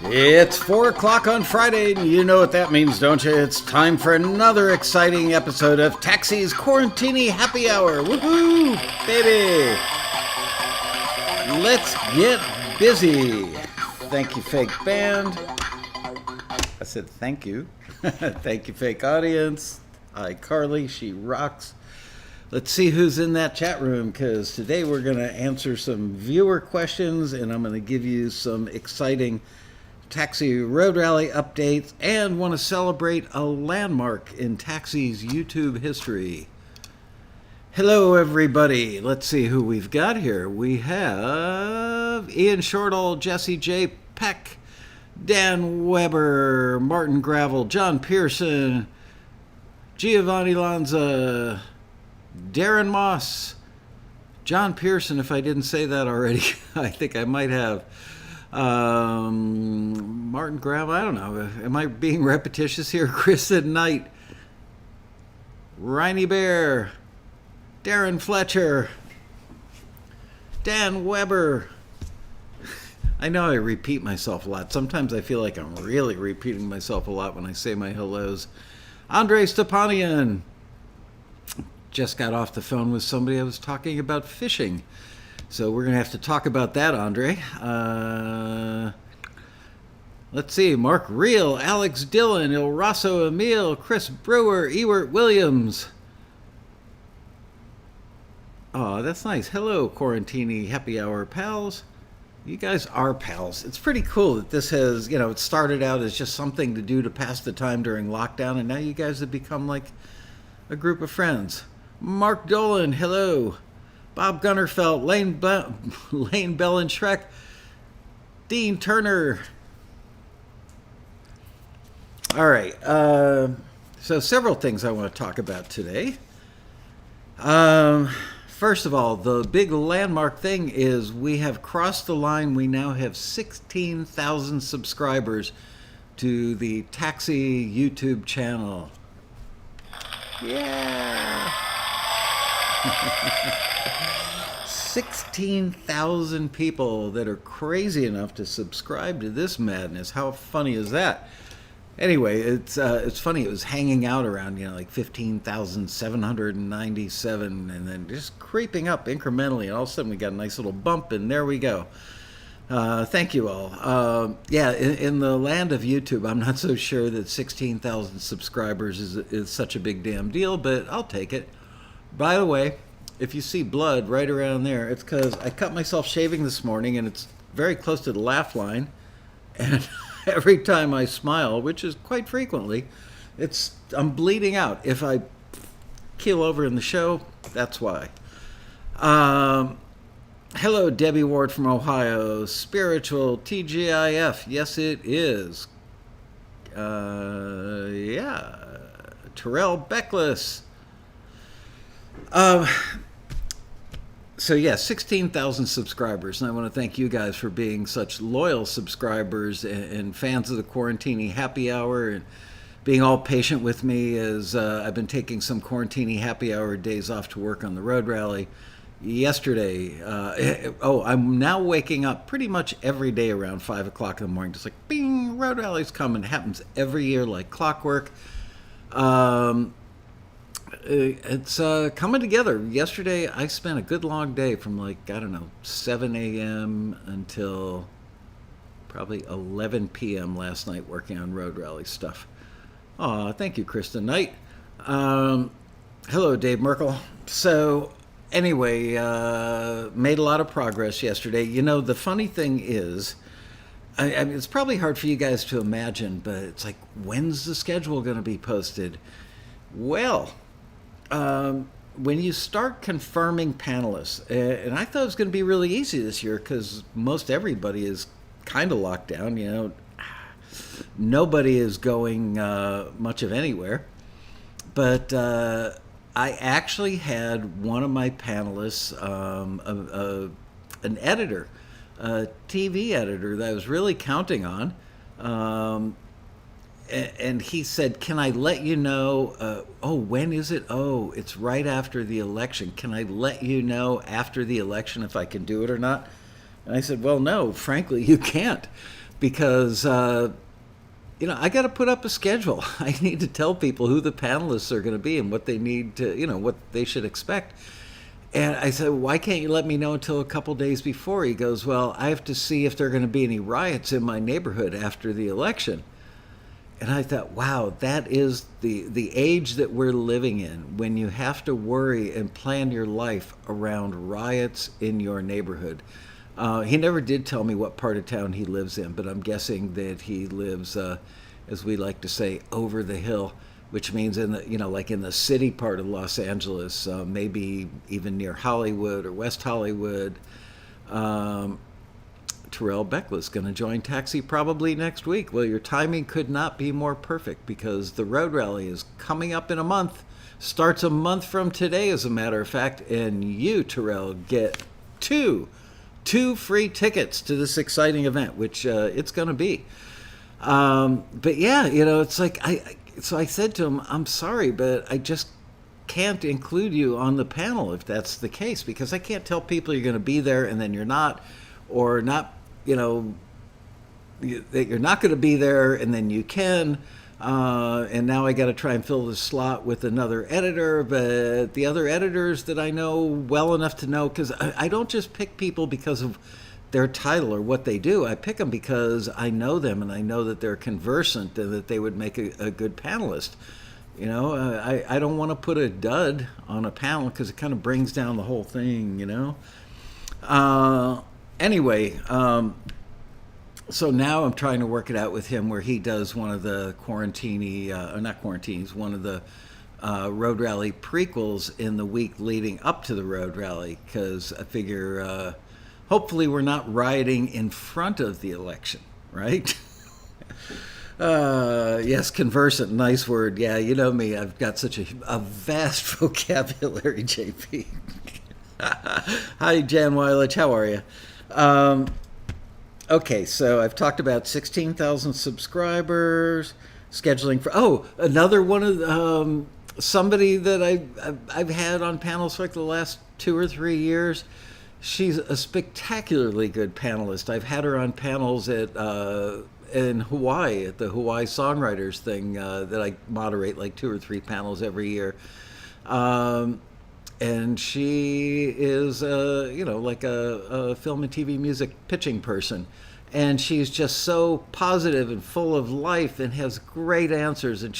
It's 4 o'clock on Friday, and you know what that means, don't you? It's time for another exciting episode of Taxi's Quarantini Happy Hour. Woohoo, baby! Let's get busy. Thank you, fake band. I said thank you. Thank you, fake audience. Hi, Carly. She rocks. Let's see who's in that chat room, because today we're going to answer some viewer questions, and I'm going to give you some exciting Taxi Road Rally updates, and want to celebrate a landmark in Taxi's YouTube history. Hello, everybody. Let's see who we've got here. We have Ian Shortall, Jesse J. Peck, Dan Weber, Martin Gravel, John Pearson, Giovanni Lanza, Darren Moss, John Pearson, if I didn't say that already, I think I might have. Martin Gravel, I don't know. Am I being repetitious here? Kristen Knight, Riney Bear, Darren Fletcher, Dan Weber. I know I repeat myself a lot. Sometimes I feel like I'm really repeating myself a lot when I say my hellos. Andrei Stepanian. Just got off the phone with somebody I was talking about fishing. So we're going to have to talk about that, Andre. Let's see. Mark Reel, Alex Dillon, Il Rosso Emil, Chris Brewer, Ewart Williams. Oh, that's nice. Hello, Quarantini Happy Hour pals. You guys are pals. It's pretty cool that this has, it started out as just something to do to pass the time during lockdown, and now you guys have become like a group of friends. Mark Dolan, hello. Bob Gunnerfeld, Lane Bell and Shrek, Dean Turner. All right. So several things I want to talk about today. First of all, the big landmark thing is we have crossed the line. We now have 16,000 subscribers to the Taxi YouTube channel. Yeah. 16,000 people that are crazy enough to subscribe to this madness. How funny is that? Anyway, it's funny. It was hanging out around, like 15,797, and then just creeping up incrementally. And all of a sudden, we got a nice little bump, and there we go. Thank you all. In the land of YouTube, I'm not so sure that 16,000 subscribers is such a big damn deal, but I'll take it. By the way, if you see blood right around there, it's because I cut myself shaving this morning, and it's very close to the laugh line. And every time I smile, which is quite frequently, I'm bleeding out. If I keel over in the show, that's why. Hello, Debbie Ward from Ohio. Spiritual TGIF. Yes, it is. Terrell Beckless. 16,000 subscribers, and I want to thank you guys for being such loyal subscribers and fans of the Quarantini Happy Hour, and being all patient with me as I've been taking some Quarantini Happy Hour days off to work on the road rally. Yesterday, I'm now waking up pretty much every day around 5 o'clock in the morning, just like, bing, road rally's coming. It happens every year like clockwork. It's coming together. Yesterday, I spent a good long day from 7 a.m. until probably 11 p.m. last night working on road rally stuff. Aw, thank you, Kristen Knight. Hello, Dave Merkel. So, anyway, made a lot of progress yesterday. The funny thing is, I mean, it's probably hard for you guys to imagine, but it's like, when's the schedule going to be posted? Well, when you start confirming panelists, and I thought it was going to be really easy this year because most everybody is kind of locked down, nobody is going much of anywhere. But I actually had one of my panelists, an editor, a TV editor that I was really counting on, and he said, can I let you know, when is it? Oh, it's right after the election. Can I let you know after the election if I can do it or not? And I said, well, no, frankly, you can't, because I got to put up a schedule. I need to tell people who the panelists are going to be and what they need to, what they should expect. And I said, why can't you let me know until a couple days before? He goes, well, I have to see if there are going to be any riots in my neighborhood after the election. And I thought, wow, that is the age that we're living in, when you have to worry and plan your life around riots in your neighborhood. He never did tell me what part of town he lives in, but I'm guessing that he lives, as we like to say, over the hill, which means in the, like in the city part of Los Angeles, maybe even near Hollywood or West Hollywood. Terrell Beckless going to join Taxi probably next week. Well, your timing could not be more perfect, because the road rally is coming up in a month. Starts a month from today, as a matter of fact, and you, Terrell, get two free tickets to this exciting event, which it's going to be. But yeah, it's like so I said to him, I'm sorry, but I just can't include you on the panel if that's the case, because I can't tell people you're going to be there and then you're not, or not, that you're not going to be there and then you can. And now I got to try and fill the slot with another editor, but the other editors that I know well enough to know, because I don't just pick people because of their title or what they do. I pick them because I know them and I know that they're conversant and that they would make a good panelist. I don't want to put a dud on a panel because it kind of brings down the whole thing, Anyway, so now I'm trying to work it out with him where he does one of the not quarantines, one of the road rally prequels in the week leading up to the road rally, because I figure hopefully we're not rioting in front of the election, right? Yes, conversant, nice word. Yeah, you know me, I've got such a vast vocabulary, JP. Hi, Jan Weilich, how are you? Okay, so I've talked about 16,000 subscribers, scheduling for, another one of somebody that I've had on panels for like the last 2 or 3 years. She's a spectacularly good panelist. I've had her on panels in Hawaii at the Hawaii Songwriters thing that I moderate like 2 or 3 panels every year. And she is, like a film and TV music pitching person. And she's just so positive and full of life and has great answers. And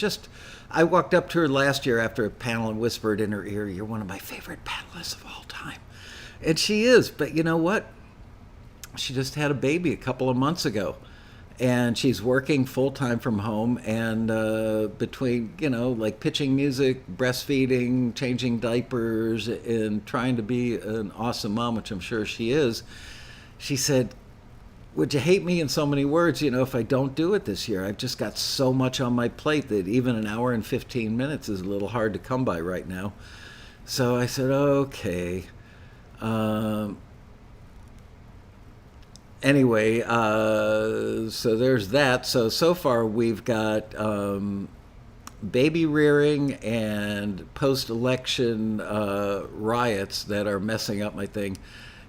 I walked up to her last year after a panel and whispered in her ear, "You're one of my favorite panelists of all time." And she is. But you know what? She just had a baby a couple of months ago. And she's working full-time from home, and between, like pitching music, breastfeeding, changing diapers, and trying to be an awesome mom, which I'm sure she is, she said, would you hate me in so many words, if I don't do it this year? I've just got so much on my plate that even an hour and 15 minutes is a little hard to come by right now. So I said, okay. Anyway, so there's that. So far we've got baby rearing and post-election riots that are messing up my thing.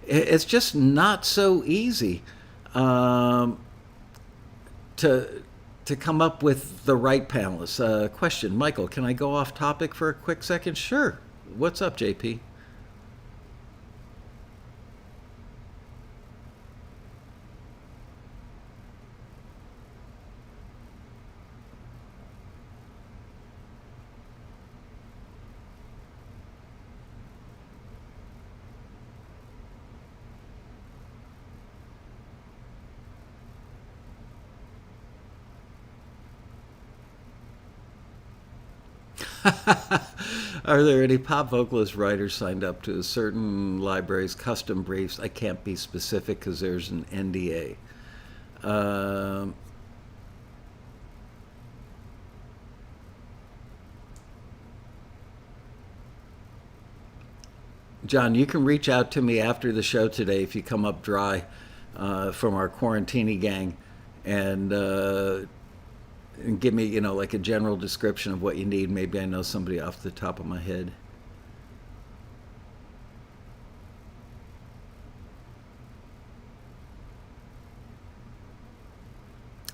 It's just not so easy to come up with the right panelists. Question, Michael, can I go off topic for a quick second? Sure. What's up, JP? Are there any pop vocalist writers signed up to a certain library's custom briefs? I can't be specific because there's an NDA. John, you can reach out to me after the show today if you come up dry from our Quarantini gang, and give me, like a general description of what you need. Maybe I know somebody off the top of my head.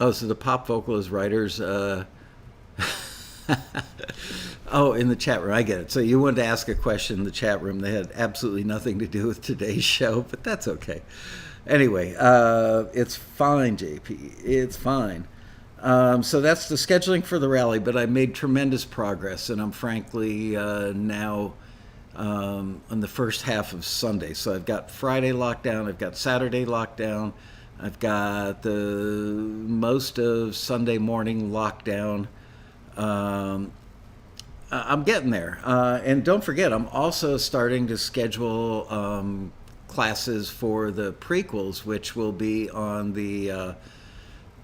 Oh, so the pop vocalist writers. Oh, in the chat room, I get it. So you wanted to ask a question in the chat room that had absolutely nothing to do with today's show, but that's okay. Anyway, it's fine, JP. It's fine. So that's the scheduling for the rally, but I made tremendous progress, and I'm frankly now on the first half of Sunday. So I've got Friday lockdown, I've got Saturday lockdown, I've got the most of Sunday morning lockdown. Um, I'm getting there. And don't forget, I'm also starting to schedule classes for the prequels, which will be on the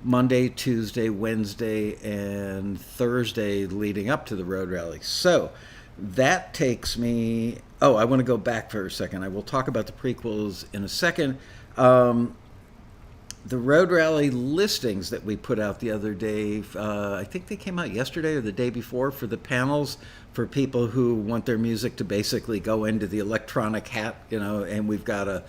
Monday, Tuesday, Wednesday, and Thursday leading up to the road rally. So that takes me. Oh, I want to go back for a second. I will talk about the prequels in a second. The road rally listings that we put out the other day, I think they came out yesterday or the day before, for the panels for people who want their music to basically go into the electronic hat, and we've got a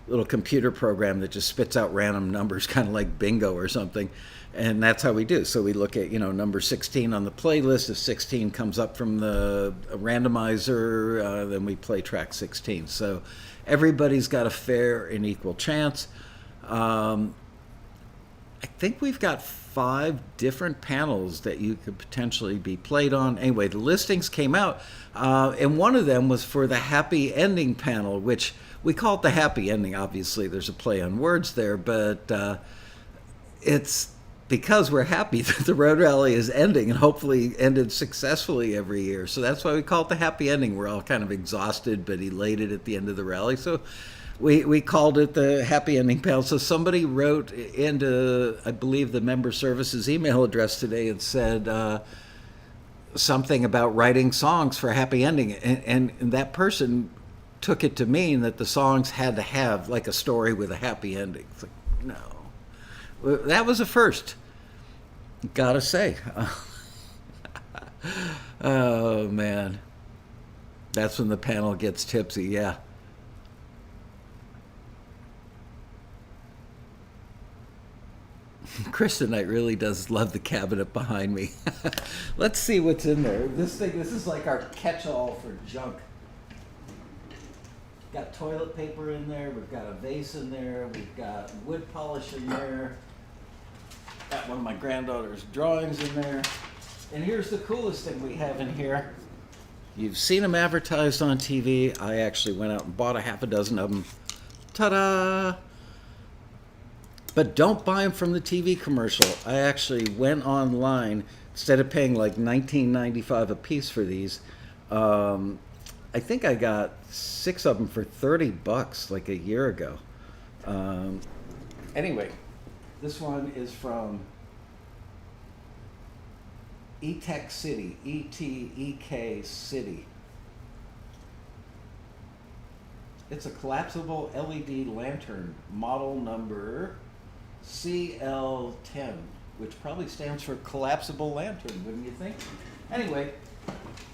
little computer program that just spits out random numbers, kind of like bingo or something. And that's how we do. So we look at, number 16 on the playlist. If 16 comes up from the randomizer, then we play track 16. So everybody's got a fair and equal chance. I think we've got 5 different panels that you could potentially be played on. Anyway, the listings came out, and one of them was for the happy ending panel, which we call it the happy ending. Obviously, there's a play on words there, but it's because we're happy that the road rally is ending and hopefully ended successfully every year. So that's why we call it the happy ending. We're all kind of exhausted but elated at the end of the rally. So we called it the happy ending panel. So somebody wrote into, I believe, the member services email address today and said something about writing songs for happy ending. And that person took it to mean that the songs had to have like a story with a happy ending. It's like, no. That was a first, gotta say. Oh, man. That's when the panel gets tipsy, yeah. Kristen Knight really does love the cabinet behind me. Let's see what's in there. This is like our catch-all for junk. Got toilet paper in there, we've got a vase in there, we've got wood polish in there, got one of my granddaughter's drawings in there. And here's the coolest thing we have in here. You've seen them advertised on TV. I actually went out and bought a half a dozen of them. Ta-da! But don't buy them from the TV commercial. I actually went online, instead of paying like $19.95 a piece for these. I think I got 6 of them for $30 like a year ago. Anyway, this one is from E-Tech City, E-T-E-K City. It's a collapsible LED lantern, model number CL10, which probably stands for collapsible lantern, wouldn't you think? Anyway,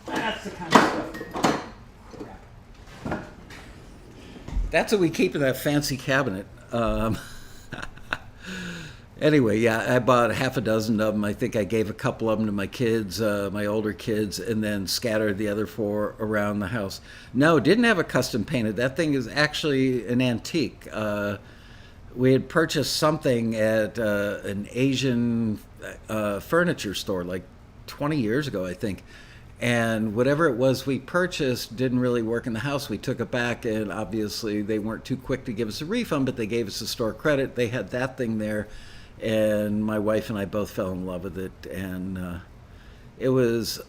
that's the kind of stuff. Crap. That's what we keep in that fancy cabinet. Anyway, yeah, I bought half a dozen of them. I think I gave a couple of them to my kids, my older kids, and then scattered the other 4 around the house. No, didn't have a custom painted. That thing is actually an antique. We had purchased something at an Asian furniture store like 20 years ago, I think. And whatever it was we purchased didn't really work in the house. We took it back, and obviously they weren't too quick to give us a refund, but they gave us a store credit. They had that thing there, and my wife and I both fell in love with it. And it was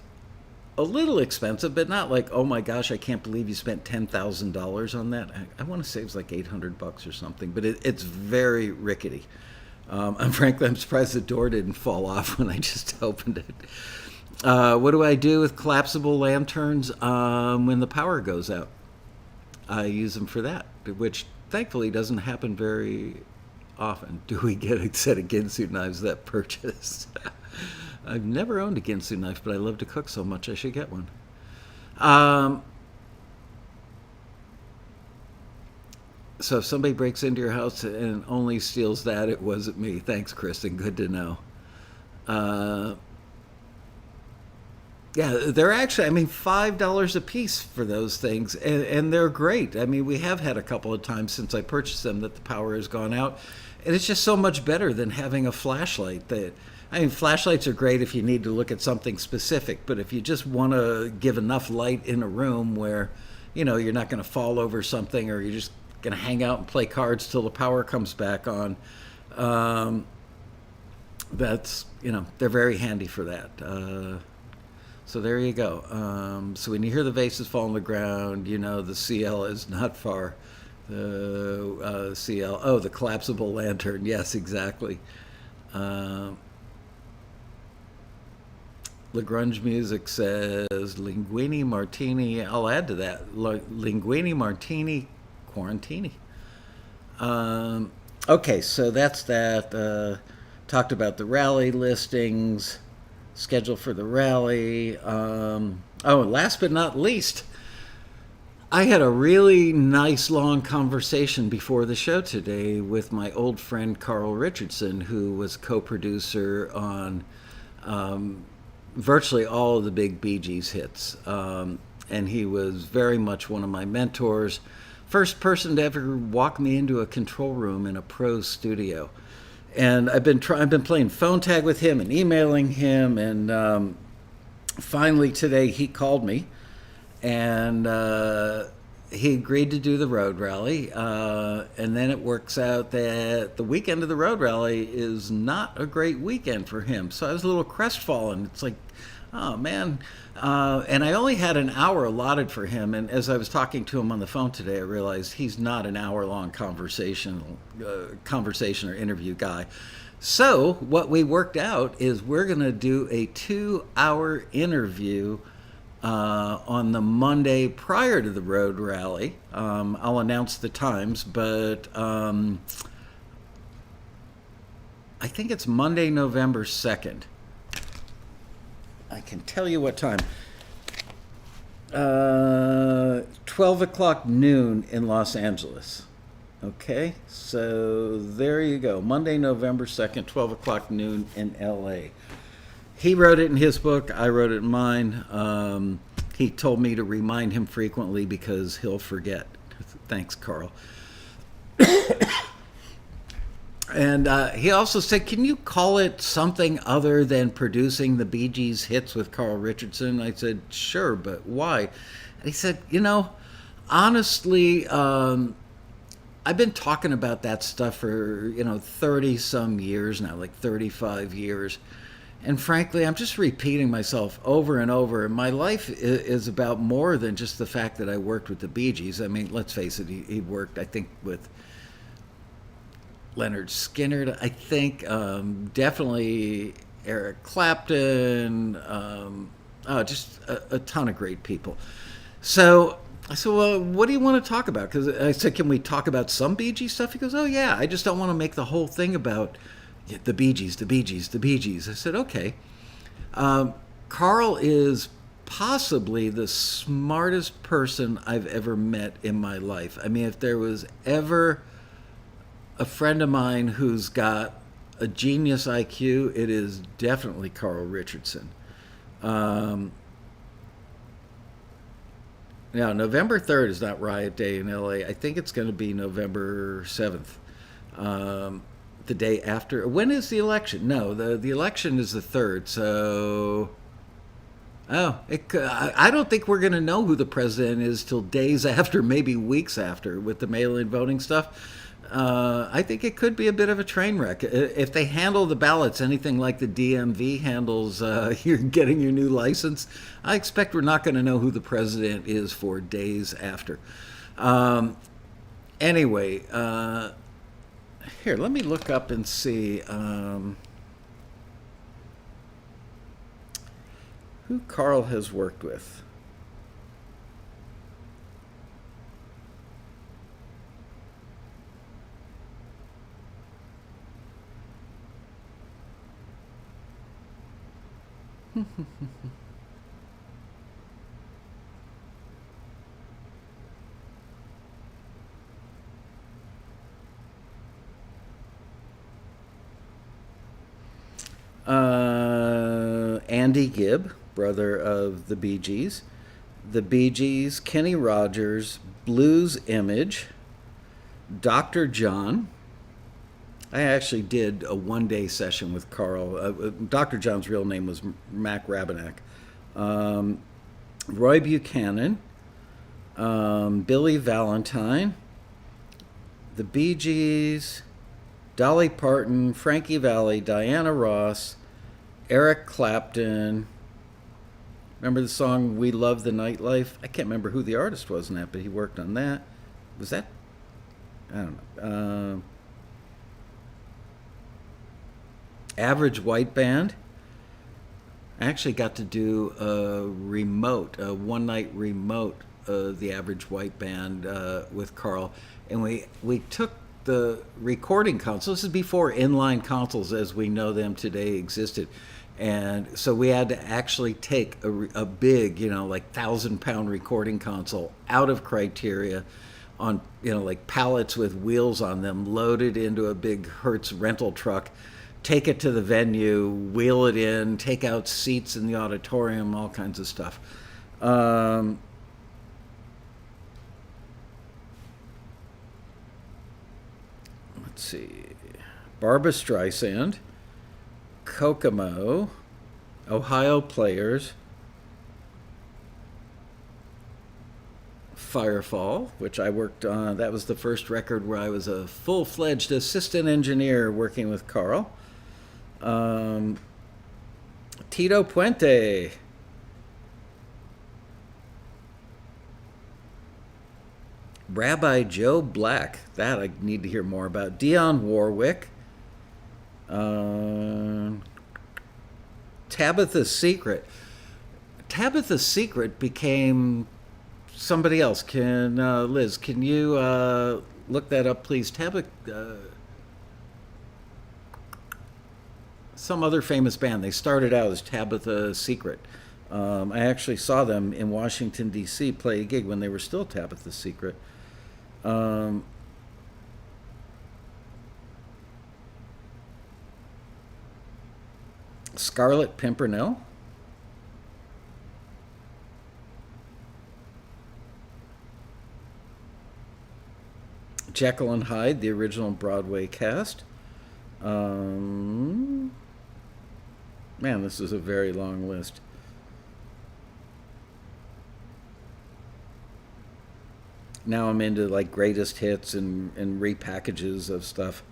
a little expensive, but not like, oh my gosh, I can't believe you spent $10,000 on that. I want to say it was like $800 or something, but it's very rickety. And frankly, I'm surprised the door didn't fall off when I just opened it. What do I do with collapsible lanterns when the power goes out? I use them for that, which thankfully doesn't happen very often. Do we get a set of Ginsu knives that purchase? I've never owned a Ginsu knife, but I love to cook so much I should get one. So if somebody breaks into your house and only steals that, it wasn't me. Thanks, Kristen. Good to know. Uh, yeah, they're actually, I mean, $5 a piece for those things, and they're great. I mean, we have had a couple of times since I purchased them that the power has gone out, and it's just so much better than having a flashlight. That I mean, flashlights are great if you need to look at something specific, but if you just want to give enough light in a room where, you're not going to fall over something, or you're just going to hang out and play cards till the power comes back on, um, that's they're very handy for that. So there you go. So when you hear the vases fall on the ground, the CL is not far. The CL, oh, the collapsible lantern. Yes, exactly. Uh, Lagrange Music says Linguini Martini. I'll add to that. Linguini Martini Quarantini. Okay, so that's that. Talked about the rally listings, schedule for the rally. Oh, and last but not least, I had a really nice long conversation before the show today with my old friend Carl Richardson, who was co-producer on virtually all of the big Bee Gees hits. And he was very much one of my mentors. First person to ever walk me into a control room in a pro studio. And I've been playing phone tag with him and emailing him, and finally today he called me, and he agreed to do the road rally. And then it works out that the weekend of the road rally is not a great weekend for him. So I was a little crestfallen. It's like, oh man. And I only had an hour allotted for him. And as I was talking to him on the phone today, I realized he's not an hour-long conversation or interview guy. So what we worked out is we're going to do a 2-hour interview on the Monday prior to the road rally. I'll announce the times, but I think it's Monday, November 2nd. I can tell you what time. 12 o'clock noon in Los Angeles. Okay, so there you go. Monday, November 2nd, 12 o'clock noon in LA. He wrote it in his book. I wrote it in mine. He told me to remind him frequently because he'll forget. Thanks, Carl. And he also said, can you call it something other than producing the Bee Gees hits with Carl Richardson? I said, sure, but why? And he said, honestly, I've been talking about that stuff for, 30 some years now, like 35 years. And frankly, I'm just repeating myself over and over. My life is about more than just the fact that I worked with the Bee Gees. I mean, let's face it, he worked, I think, with Leonard Skinner, I think, definitely Eric Clapton, just a ton of great people. So I said, well, what do you want to talk about? Because I said, can we talk about some Bee Gees stuff? He goes, oh, yeah, I just don't want to make the whole thing about the Bee Gees, the Bee Gees, the Bee Gees. I said, okay. Carl is possibly the smartest person I've ever met in my life. I mean, if there was ever a friend of mine who's got a genius IQ, it is definitely Carl Richardson. Now, November 3rd is not Riot Day in LA. I think it's going to be November 7th, the day after. When is the election? No, the election is the 3rd. So, I don't think we're going to know who the president is till days after, maybe weeks after, with the mail-in voting stuff. I think it could be a bit of a train wreck. If they handle the ballots anything like the DMV handles you're getting your new license, I expect we're not going to know who the president is for days after. Anyway, here, let me look up and see who Carl has worked with. Andy Gibb, brother of the Bee Gees. The Bee Gees, Kenny Rogers, Blues Image, Dr. John. I actually did a one-day session with Carl. Dr. John's real name was Mac Rabenak. Roy Buchanan, Billy Valentine, the Bee Gees, Dolly Parton, Frankie Valli, Diana Ross, Eric Clapton. Remember the song "We Love the Nightlife"? I can't remember who the artist was in that, but he worked on that. Was that? I don't know. Average White Band. I actually got to do a one-night remote of the Average White Band with Carl, and we took the recording console. This is before inline consoles as we know them today existed, and so we had to actually take a big, like 1,000-pound recording console out of Criteria on, like pallets with wheels on them, loaded into a big Hertz rental truck, take it to the venue, wheel it in, take out seats in the auditorium, all kinds of stuff. Let's see. Barbra Streisand, Kokomo, Ohio Players, Firefall, which I worked on. That was the first record where I was a full-fledged assistant engineer working with Carl. Tito Puente, Rabbi Joe Black, that I need to hear more about. Dionne Warwick, Tabitha Secret. Tabitha Secret became somebody else. Liz, can you look that up, please? Some other famous band. They started out as Tabitha Secret. I actually saw them in Washington, D.C. play a gig when they were still Tabitha Secret. Scarlet Pimpernel. Jekyll and Hyde, the original Broadway cast. Man, this is a very long list. Now I'm into like greatest hits and repackages of stuff.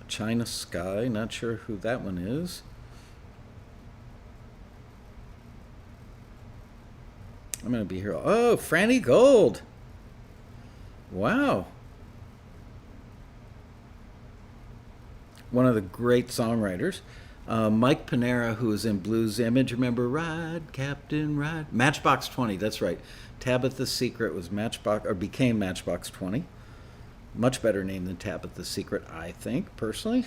China Sky, not sure who that one is. I'm going to be here. Oh, Franny Gold. Wow. One of the great songwriters. Mike Panera, who was in Blues Image. Remember, Ride, Captain, Ride? Matchbox 20, that's right. Tabitha Secret was became Matchbox 20. Much better name than Tabitha Secret, I think, personally.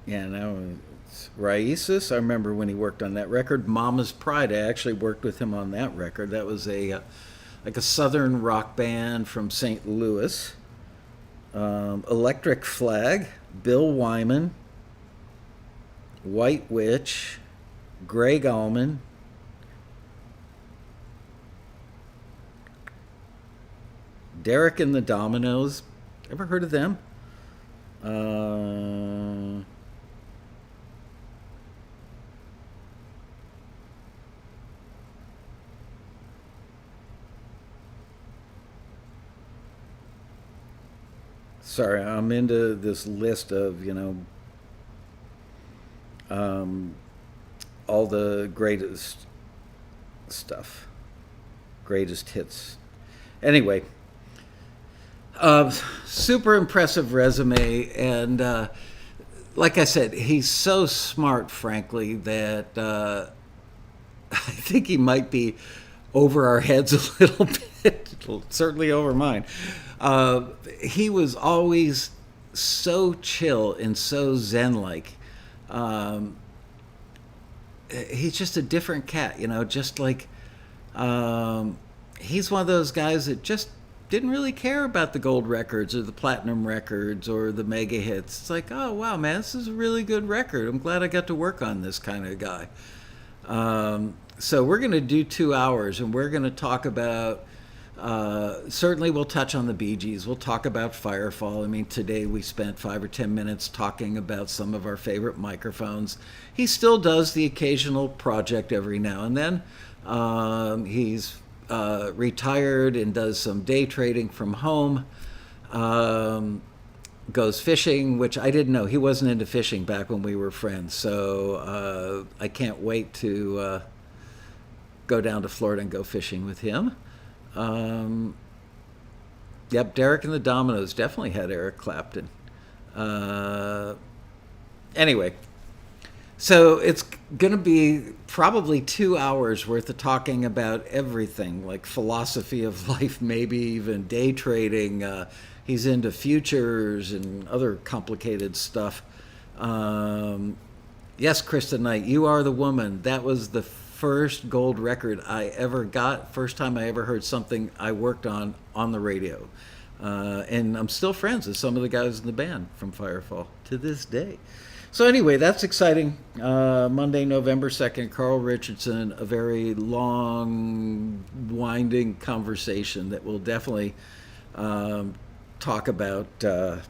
Yeah, now it's Raisis. I remember when he worked on that record. Mama's Pride, I actually worked with him on that record. That was a southern rock band from St. Louis. Electric Flag, Bill Wyman, White Witch, Greg Allman, Derek and the Dominoes. Ever heard of them? Sorry, I'm into this list of, all the greatest stuff, greatest hits. Anyway, super impressive resume, and like I said, he's so smart, frankly, that I think he might be over our heads a little bit, certainly over mine. He was always so chill and so zen-like. he's just a different cat, just like he's one of those guys that just didn't really care about the gold records or the platinum records or the mega hits. It's like, oh wow, man, this is a really good record. I'm glad I got to work on this kind of guy. So we're going to do 2 hours, and we're going to talk about. Certainly, we'll touch on the Bee Gees. We'll talk about Firefall. I mean, today we spent 5 or 10 minutes talking about some of our favorite microphones. He still does the occasional project every now and then. He's retired and does some day trading from home. Goes fishing, which I didn't know. He wasn't into fishing back when we were friends. So I can't wait to go down to Florida and go fishing with him. Yep, Derek and the Dominoes definitely had Eric Clapton. Anyway, so it's going to be probably 2 hours worth of talking about everything, like philosophy of life, maybe even day trading. He's into futures and other complicated stuff. Yes, Krista Knight, You Are the Woman. That was the first gold record I ever got. First time I ever heard something I worked on the radio. And I'm still friends with some of the guys in the band from Firefall to this day. So anyway, that's exciting. Monday, November 2nd, Carl Richardson, a very long, winding conversation that will definitely talk about the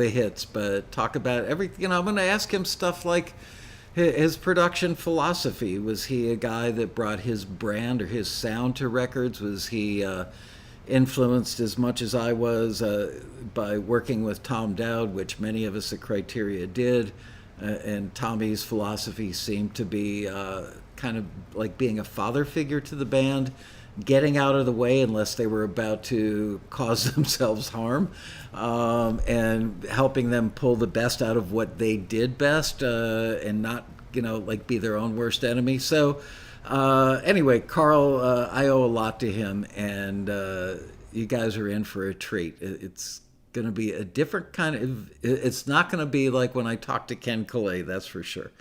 hits, but talk about everything. I'm going to ask him stuff like his production philosophy. Was he a guy that brought his brand or his sound to records? Was he influenced as much as I was by working with Tom Dowd, which many of us at Criteria did? And Tommy's philosophy seemed to be kind of like being a father figure to the band, getting out of the way unless they were about to cause themselves harm, and helping them pull the best out of what they did best, and not, like be their own worst enemy. So anyway, Carl, I owe a lot to him, and you guys are in for a treat. It's going to be a different kind of, it's not going to be like when I talked to Ken Calais, that's for sure.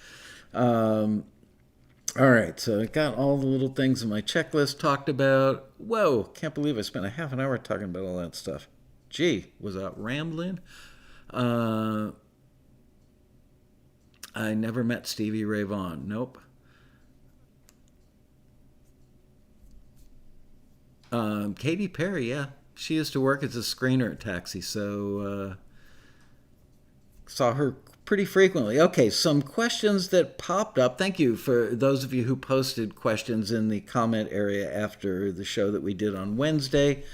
All right, so I got all the little things in my checklist talked about. Whoa, can't believe I spent a half an hour talking about all that stuff. Gee, was I rambling? I never met Stevie Ray Vaughan. Nope. Katy Perry, yeah. She used to work as a screener at Taxi, so saw her pretty frequently. Okay, some questions that popped up. Thank you for those of you who posted questions in the comment area after the show that we did on Wednesday.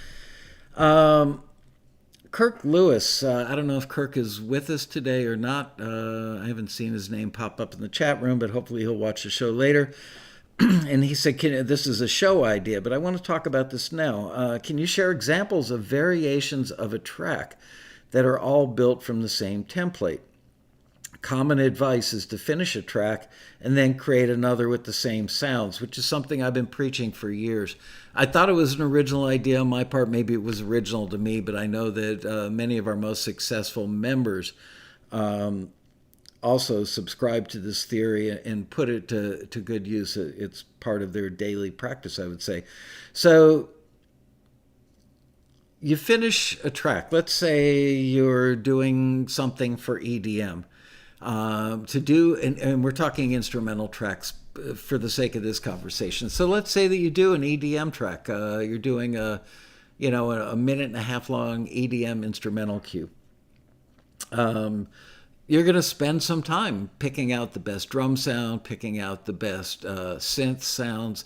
Kirk Lewis, I don't know if Kirk is with us today or not. I haven't seen his name pop up in the chat room, but hopefully he'll watch the show later. And he said, this is a show idea, but I want to talk about this now. Can you share examples of variations of a track that are all built from the same template? Common advice is to finish a track and then create another with the same sounds, which is something I've been preaching for years. I thought it was an original idea on my part. Maybe it was original to me, but I know that many of our most successful members also subscribe to this theory and put it to good use. It's part of their daily practice, I would say. So you finish a track. Let's say you're doing something for EDM. To do, and we're talking instrumental tracks for the sake of this conversation. So let's say that you do an EDM track. You're doing a minute and a half long EDM instrumental cue. You're going to spend some time picking out the best drum sound, picking out the best synth sounds,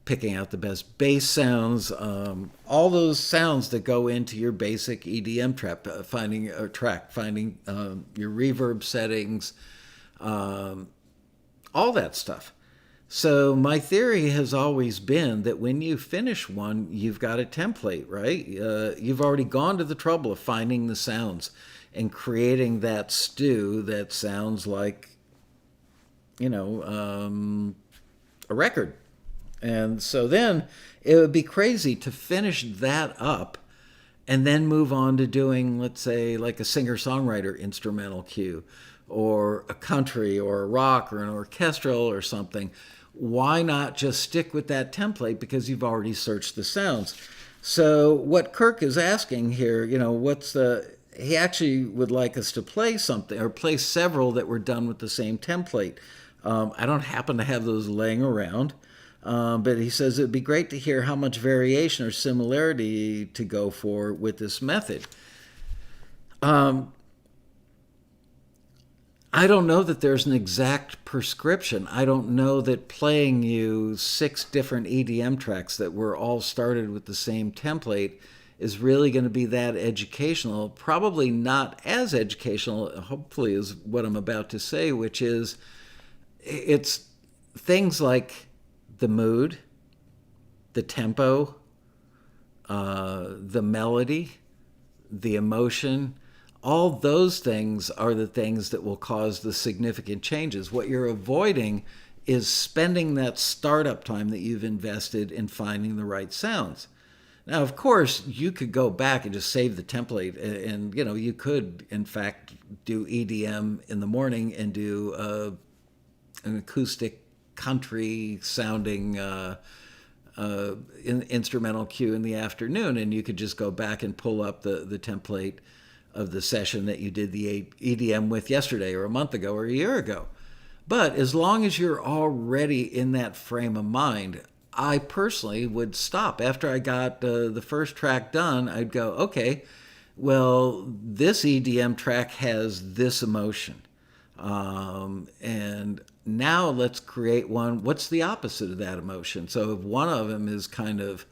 picking out the best bass sounds, all those sounds that go into your basic EDM track, finding your reverb settings, all that stuff. So my theory has always been that when you finish one, you've got a template, right? You've already gone to the trouble of finding the sounds and creating that stew that sounds like, a record. And so then it would be crazy to finish that up and then move on to doing, let's say, like a singer-songwriter instrumental cue, or a country, or a rock, or an orchestral, or something. Why not just stick with that template because you've already searched the sounds? So what Kirk is asking here, he actually would like us to play something or play several that were done with the same template. I don't happen to have those laying around. But he says it'd be great to hear how much variation or similarity to go for with this method. I don't know that there's an exact prescription. I don't know that playing you 6 different EDM tracks that were all started with the same template is really going to be that educational. Probably not as educational, hopefully, is what I'm about to say, which is it's things like the mood, the tempo, the melody, the emotion. All those things are the things that will cause the significant changes. What you're avoiding is spending that startup time that you've invested in finding the right sounds. Now, of course, you could go back and just save the template, and you could, in fact, do EDM in the morning and do an acoustic country sounding instrumental cue in the afternoon, and you could just go back and pull up the template of the session that you did the EDM with yesterday or a month ago or a year ago. But as long as you're already in that frame of mind, I personally would stop. After I got the first track done, I'd go, okay, well, this EDM track has this emotion. And now let's create one. What's the opposite of that emotion? So if one of them is kind of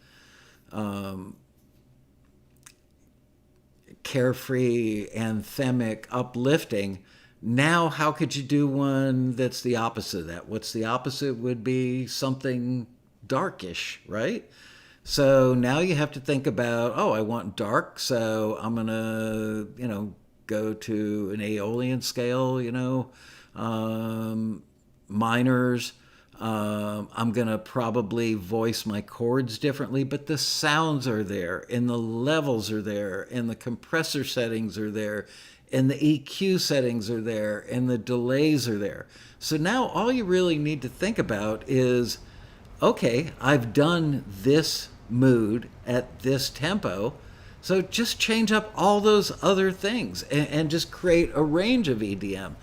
carefree, anthemic, uplifting, now how could you do one that's the opposite of that? What's the opposite would be something darkish, right? So now you have to think about, oh, I want dark, so I'm going to, go to an Aeolian scale, minors. I'm going to probably voice my chords differently, but the sounds are there, and the levels are there, and the compressor settings are there, and the EQ settings are there, and the delays are there. So now all you really need to think about is, okay, I've done this mood at this tempo, so just change up all those other things and just create a range of EDM.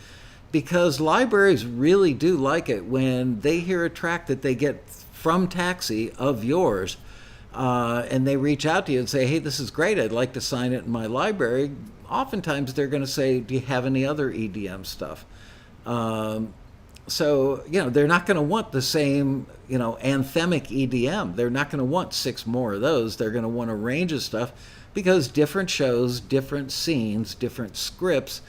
Because libraries really do like it when they hear a track that they get from Taxi of yours, and they reach out to you and say, hey, this is great, I'd like to sign it in my library. Oftentimes they're going to say, do you have any other EDM stuff? So, they're not going to want the same, anthemic EDM. They're not going to want 6 more of those. They're going to want a range of stuff because different shows, different scenes, different scripts,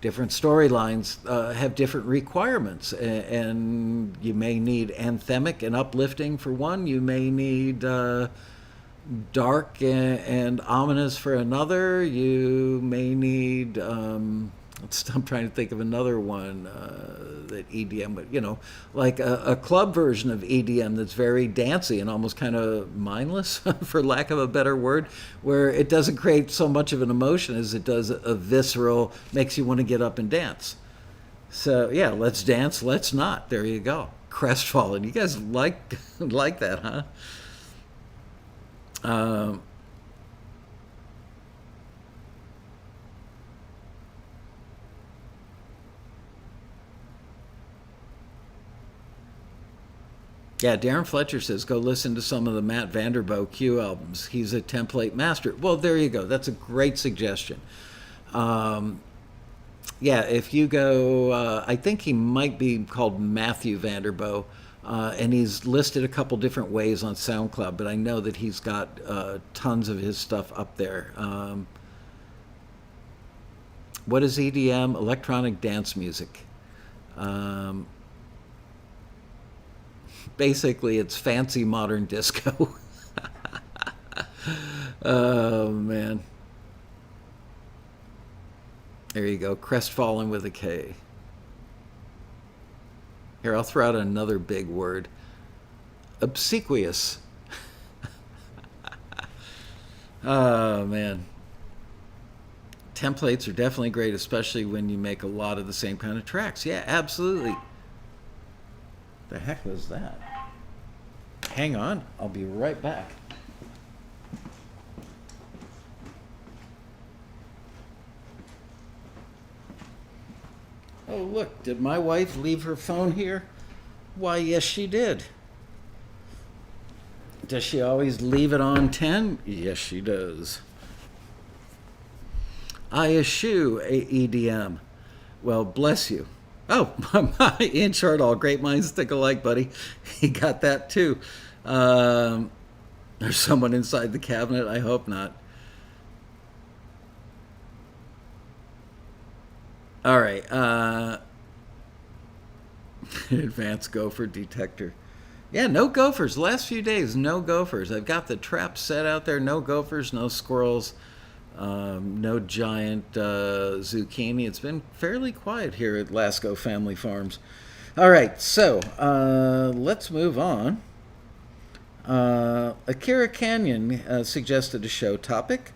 different storylines have different requirements. And you may need anthemic and uplifting for one. You may need dark and ominous for another. You may need... I'm trying to think of another one that EDM, but like a club version of EDM that's very dancey and almost kind of mindless, for lack of a better word, where it doesn't create so much of an emotion as it does a visceral, makes you want to get up and dance. So yeah, let's dance, let's not. There you go. Crestfallen. You guys like that, huh? Yeah, Darren Fletcher says, go listen to some of the Matt Vanderbo Q albums. He's a template master. Well, there you go. That's a great suggestion. Yeah, if you go, I think he might be called Matthew Vanderbo, and he's listed a couple different ways on SoundCloud, but I know that he's got tons of his stuff up there. What is EDM? Electronic dance music. Basically, it's fancy modern disco. Oh, man. There you go. Crestfallen with a K. Here, I'll throw out another big word. Obsequious. Oh, man. templates are definitely great, especially when you make a lot of the same kind of tracks. Yeah, absolutely. The heck was that? Hang on, I'll be right back. Oh, look, did my wife leave her phone here? Why, yes, she did. Does she always leave it on 10? Yes, she does. I eschew EDM. Well, bless you. Oh, in short, all great minds think alike, buddy. He got that too. There's someone inside the cabinet. I hope not. All right. Advanced gopher detector. Yeah, no gophers. Last few days, no gophers. I've got the trap set out there. No gophers, no squirrels, no giant zucchini. It's been fairly quiet here at Laskow Family Farms. All right, so let's move on. Akira Canyon suggested a show topic.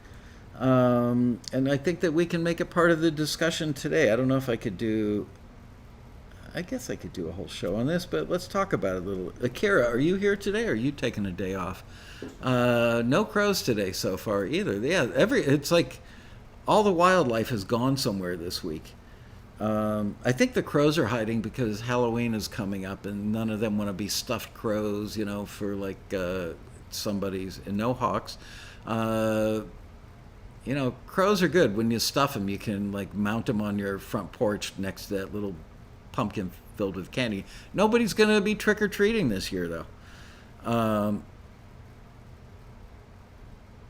And I think that we can make it part of the discussion today. I don't know if I could do. I guess I could do a whole show on this, but let's talk about it a little. Akira, are you here today? Or are you taking a day off? No crows today so far either. Yeah, it's like all the wildlife has gone somewhere this week. I think the crows are hiding because Halloween is coming up, and none of them want to be stuffed crows, for like somebody's. And no hawks. Crows are good. When you stuff them, you can like mount them on your front porch next to that little pumpkin filled with candy. Nobody's going to be trick-or-treating this year, though.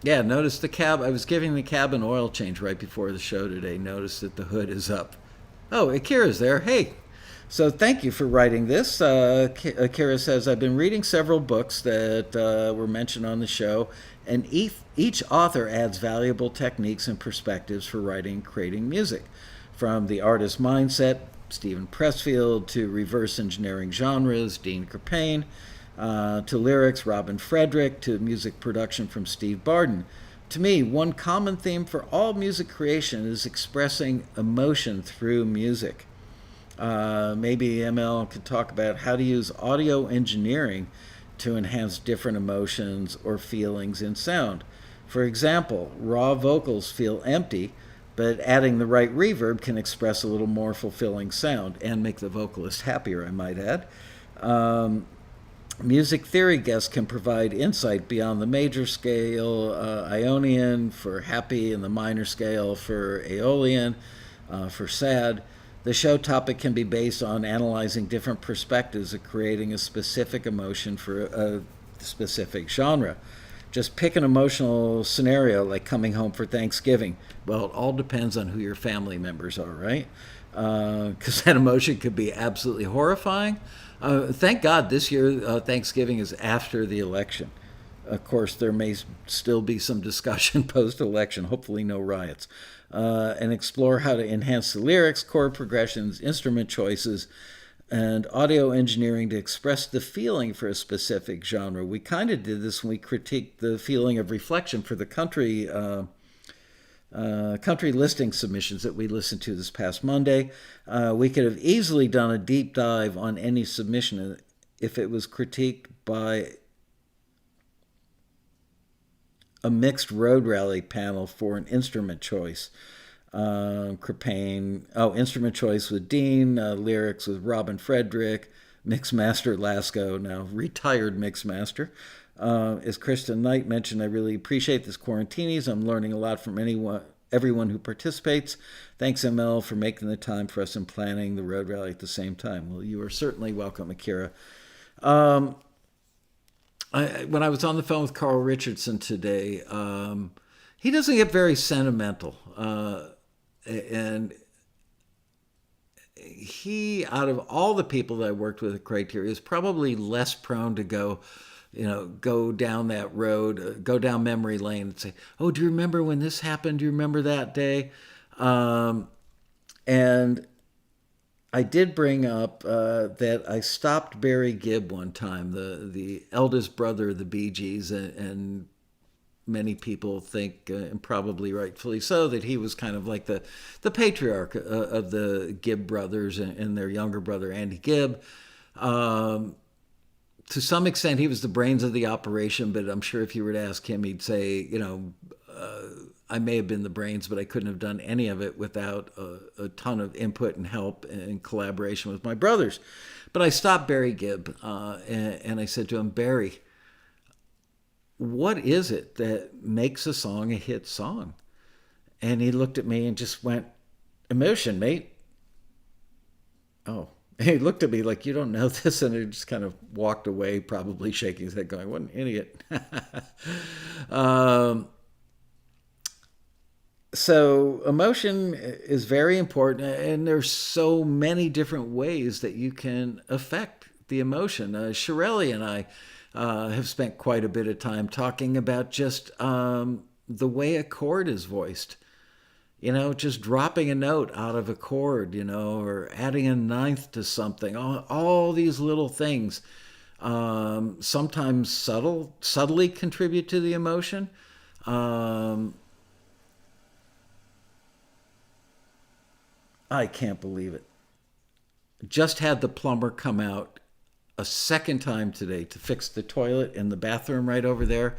Yeah, notice the cab. I was giving the cab an oil change right before the show today. Notice that the hood is up. Oh, Akira's there. Hey. So thank you for writing this. Akira says, I've been reading several books that were mentioned on the show, and each author adds valuable techniques and perspectives for writing and creating music. From the artist mindset, Stephen Pressfield, to reverse engineering genres, Dean Krippain, to lyrics, Robin Frederick, to music production from Steve Barden. To me, one common theme for all music creation is expressing emotion through music. Maybe ML could talk about how to use audio engineering to enhance different emotions or feelings in sound. For example, raw vocals feel empty, but adding the right reverb can express a little more fulfilling sound and make the vocalist happier, I might add. Music theory guests can provide insight beyond the major scale, Ionian for happy, and the minor scale for Aeolian, for sad. The show topic can be based on analyzing different perspectives of creating a specific emotion for a specific genre. Just pick an emotional scenario like coming home for Thanksgiving. Well, it all depends on who your family members are, right? Because that emotion could be absolutely horrifying. Thank God this year Thanksgiving is after the election. Of course, there may still be some discussion post-election, hopefully no riots. And explore how to enhance the lyrics, chord progressions, instrument choices, and audio engineering to express the feeling for a specific genre. We kind of did this when we critiqued the feeling of reflection for the country listing submissions that we listened to this past Monday. We could have easily done a deep dive on any submission if it was critiqued by a mixed road rally panel for an instrument choice. Instrument choice with Dean, lyrics with Robin Frederick, Mixmaster Laskow, now retired Mixmaster. As Kristen Knight mentioned, I really appreciate this quarantinis. I'm learning a lot from everyone who participates. Thanks, ML, for making the time for us and planning the road rally at the same time. Well, you are certainly welcome, Akira. When I was on the phone with Carl Richardson today, he doesn't get very sentimental. And he, out of all the people that I worked with at Criteria, is probably less prone to go down that road, go down memory lane and say, oh, do you remember when this happened? Do you remember that day? And I did bring up that I stopped Barry Gibb one time, the eldest brother of the Bee Gees, and many people think, and probably rightfully so, that he was kind of like the patriarch of the Gibb brothers and their younger brother, Andy Gibb. To some extent, he was the brains of the operation, but I'm sure if you were to ask him, he'd say, I may have been the brains, but I couldn't have done any of it without a ton of input and help and collaboration with my brothers. But I stopped Barry Gibb, and I said to him, Barry, what is it that makes a song a hit song? And he looked at me and just went, emotion, mate. Oh. And he looked at me like, you don't know this, and he just kind of walked away, probably shaking his head, going, what an idiot. So emotion is very important, and there's so many different ways that you can affect the emotion. Shirley and I have spent quite a bit of time talking about just the way a chord is voiced. Just dropping a note out of a chord, or adding a ninth to something. All these little things sometimes subtly contribute to the emotion. I can't believe it. Just had the plumber come out a second time today to fix the toilet in the bathroom right over there,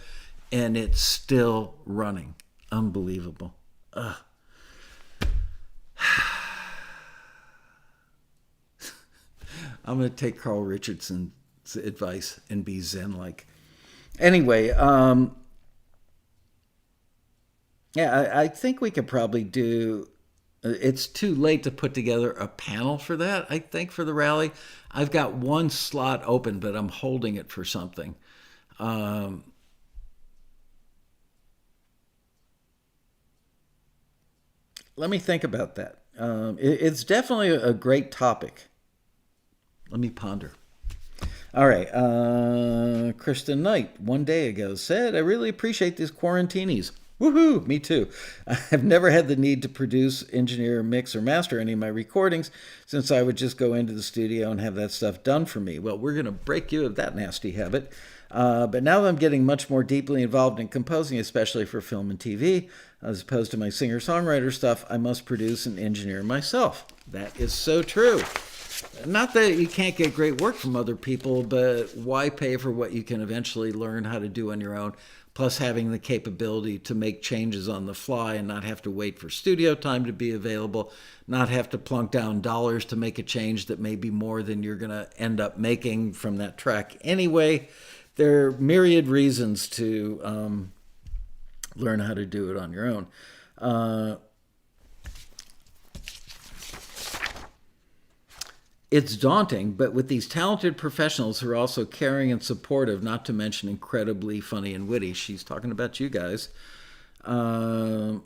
and it's still running. Unbelievable. Ugh. I'm going to take Carl Richardson's advice and be Zen-like. Anyway, I think we could probably do... It's too late to put together a panel for that, I think, for the rally. I've got one slot open, but I'm holding it for something. Let me think about that. It's definitely a great topic. Let me ponder. All right. Kristen Knight, one day ago, said, I really appreciate these quarantinis. Woohoo! Me too. I've never had the need to produce, engineer, mix, or master any of my recordings, since I would just go into the studio and have that stuff done for me. Well, we're going to break you of that nasty habit. But now that I'm getting much more deeply involved in composing, especially for film and TV, as opposed to my singer-songwriter stuff, I must produce and engineer myself. That is so true. Not that you can't get great work from other people, but why pay for what you can eventually learn how to do on your own? Plus having the capability to make changes on the fly and not have to wait for studio time to be available, not have to plunk down dollars to make a change that may be more than you're going to end up making from that track anyway. There are myriad reasons to learn how to do it on your own. It's daunting, but with these talented professionals who are also caring and supportive, not to mention incredibly funny and witty, she's talking about you guys, I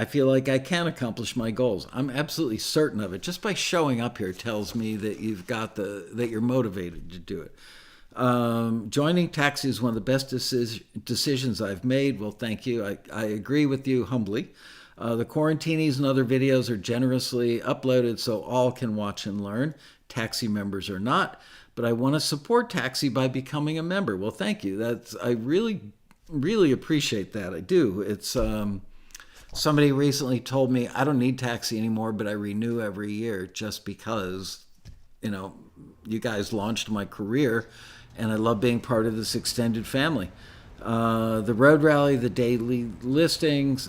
feel like I can accomplish my goals. I'm absolutely certain of it. Just by showing up here tells me that that you're motivated to do it. Joining Taxi is one of the best decisions I've made. Well, thank you. I agree with you humbly. The Quarantinis and other videos are generously uploaded so all can watch and learn. Taxi members are not, but I want to support Taxi by becoming a member. Well, thank you. I really, really appreciate that. I do. It's somebody recently told me I don't need Taxi anymore, but I renew every year just because, you guys launched my career, and I love being part of this extended family. The road rally, the daily listings,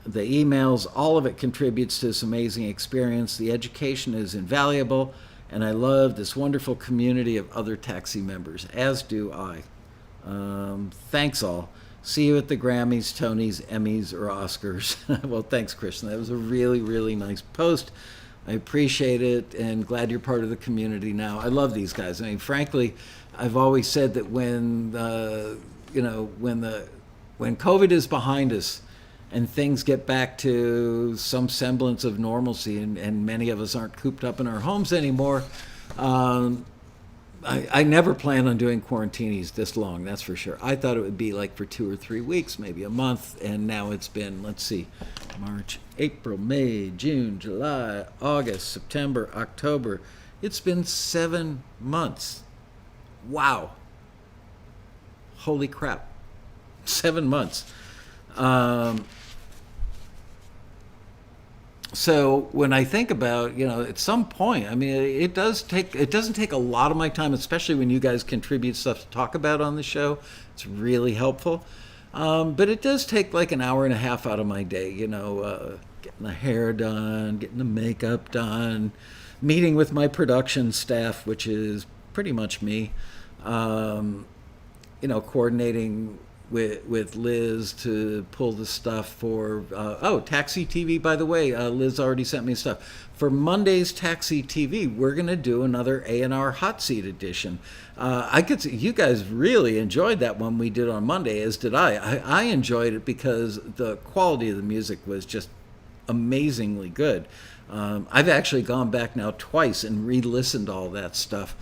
the emails, all of it contributes to this amazing experience. The education is invaluable, and I love this wonderful community of other Taxi members, as do I. Thanks all. See you at the Grammys, Tonys, Emmys, or Oscars. Well, thanks, Kristen. That was a really, really nice post. I appreciate it, and glad you're part of the community now. I love these guys. I mean, frankly, I've always said that when COVID is behind us, and things get back to some semblance of normalcy, and many of us aren't cooped up in our homes anymore, I never planned on doing Quarantinis this long, that's for sure. I thought it would be like for 2 or 3 weeks, maybe a month, and now it's been, let's see, March, April, May, June, July, August, September, October. It's been 7 months. Wow. Holy crap. 7 months. Um, so when I think about, at some point, I mean, it doesn't take a lot of my time, especially when you guys contribute stuff to talk about on the show. It's really helpful. But it does take like an hour and a half out of my day, getting the hair done, getting the makeup done, meeting with my production staff, which is pretty much me, coordinating with Liz to pull the stuff for Taxi TV. By the way, Liz already sent me stuff for Monday's Taxi TV. We're gonna do another A&R Hot Seat edition. I could see you guys really enjoyed that one we did on Monday, as did I enjoyed it because the quality of the music was just amazingly good. I've actually gone back now twice and re-listened to all that stuff.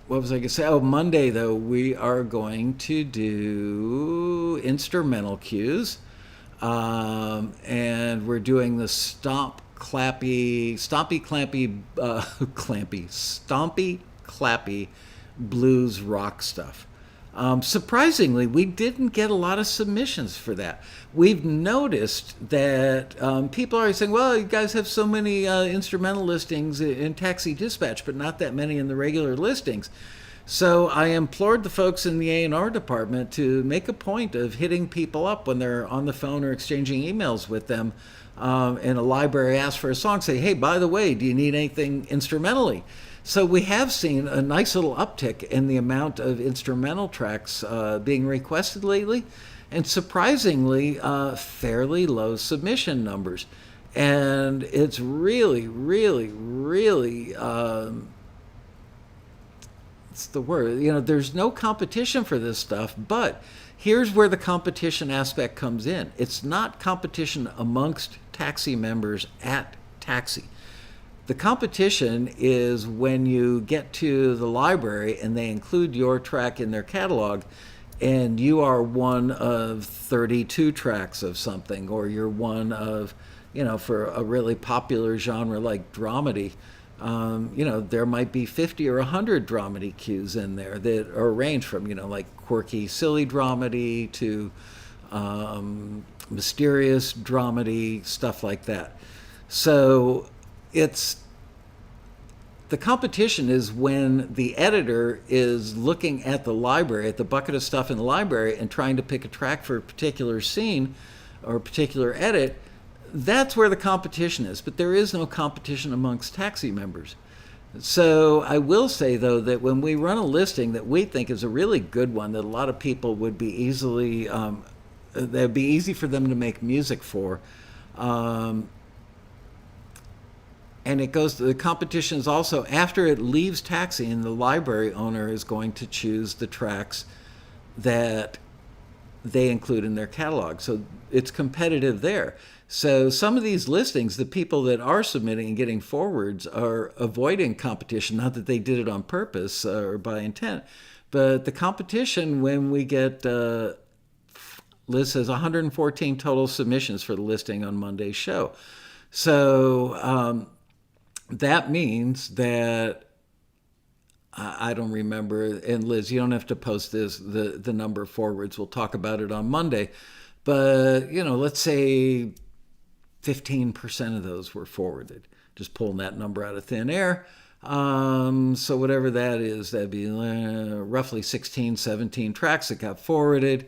What was I going to say? Oh, Monday, though, we are going to do instrumental cues. And we're doing the stompy, clappy blues rock stuff. Surprisingly, we didn't get a lot of submissions for that. We've noticed that people are saying, well, you guys have so many instrumental listings in Taxi Dispatch, but not that many in the regular listings. So I implored the folks in the A&R department to make a point of hitting people up when they're on the phone or exchanging emails with them, and a library asks for a song, say, hey, by the way, do you need anything instrumentally? So we have seen a nice little uptick in the amount of instrumental tracks being requested lately, and surprisingly, fairly low submission numbers. And it's really, really, really, it's the word, there's no competition for this stuff, but here's where the competition aspect comes in. It's not competition amongst Taxi members at Taxi. The competition is when you get to the library and they include your track in their catalog, and you are one of 32 tracks of something, or you're one of, for a really popular genre like dramedy, there might be 50 or 100 dramedy cues in there that are ranged from, like quirky, silly dramedy to mysterious dramedy, stuff like that. So the competition is when the editor is looking at the library, at the bucket of stuff in the library, and trying to pick a track for a particular scene or a particular edit. That's where the competition is, but there is no competition amongst Taxi members. So I will say, though, that when we run a listing that we think is a really good one, that a lot of people would be easily, that'd be easy for them to make music for, and it goes to the competition is also after it leaves Taxi, and the library owner is going to choose the tracks that they include in their catalog. So it's competitive there. So some of these listings, the people that are submitting and getting forwards are avoiding competition, not that they did it on purpose or by intent, but the competition when we get, Liz says 114 total submissions for the listing on Monday's show. So that means that I don't remember, and Liz, you don't have to post the number of forwards. We'll talk about it on Monday. But, let's say 15% of those were forwarded. Just pulling that number out of thin air. So whatever that is, that'd be roughly 16, 17 tracks that got forwarded.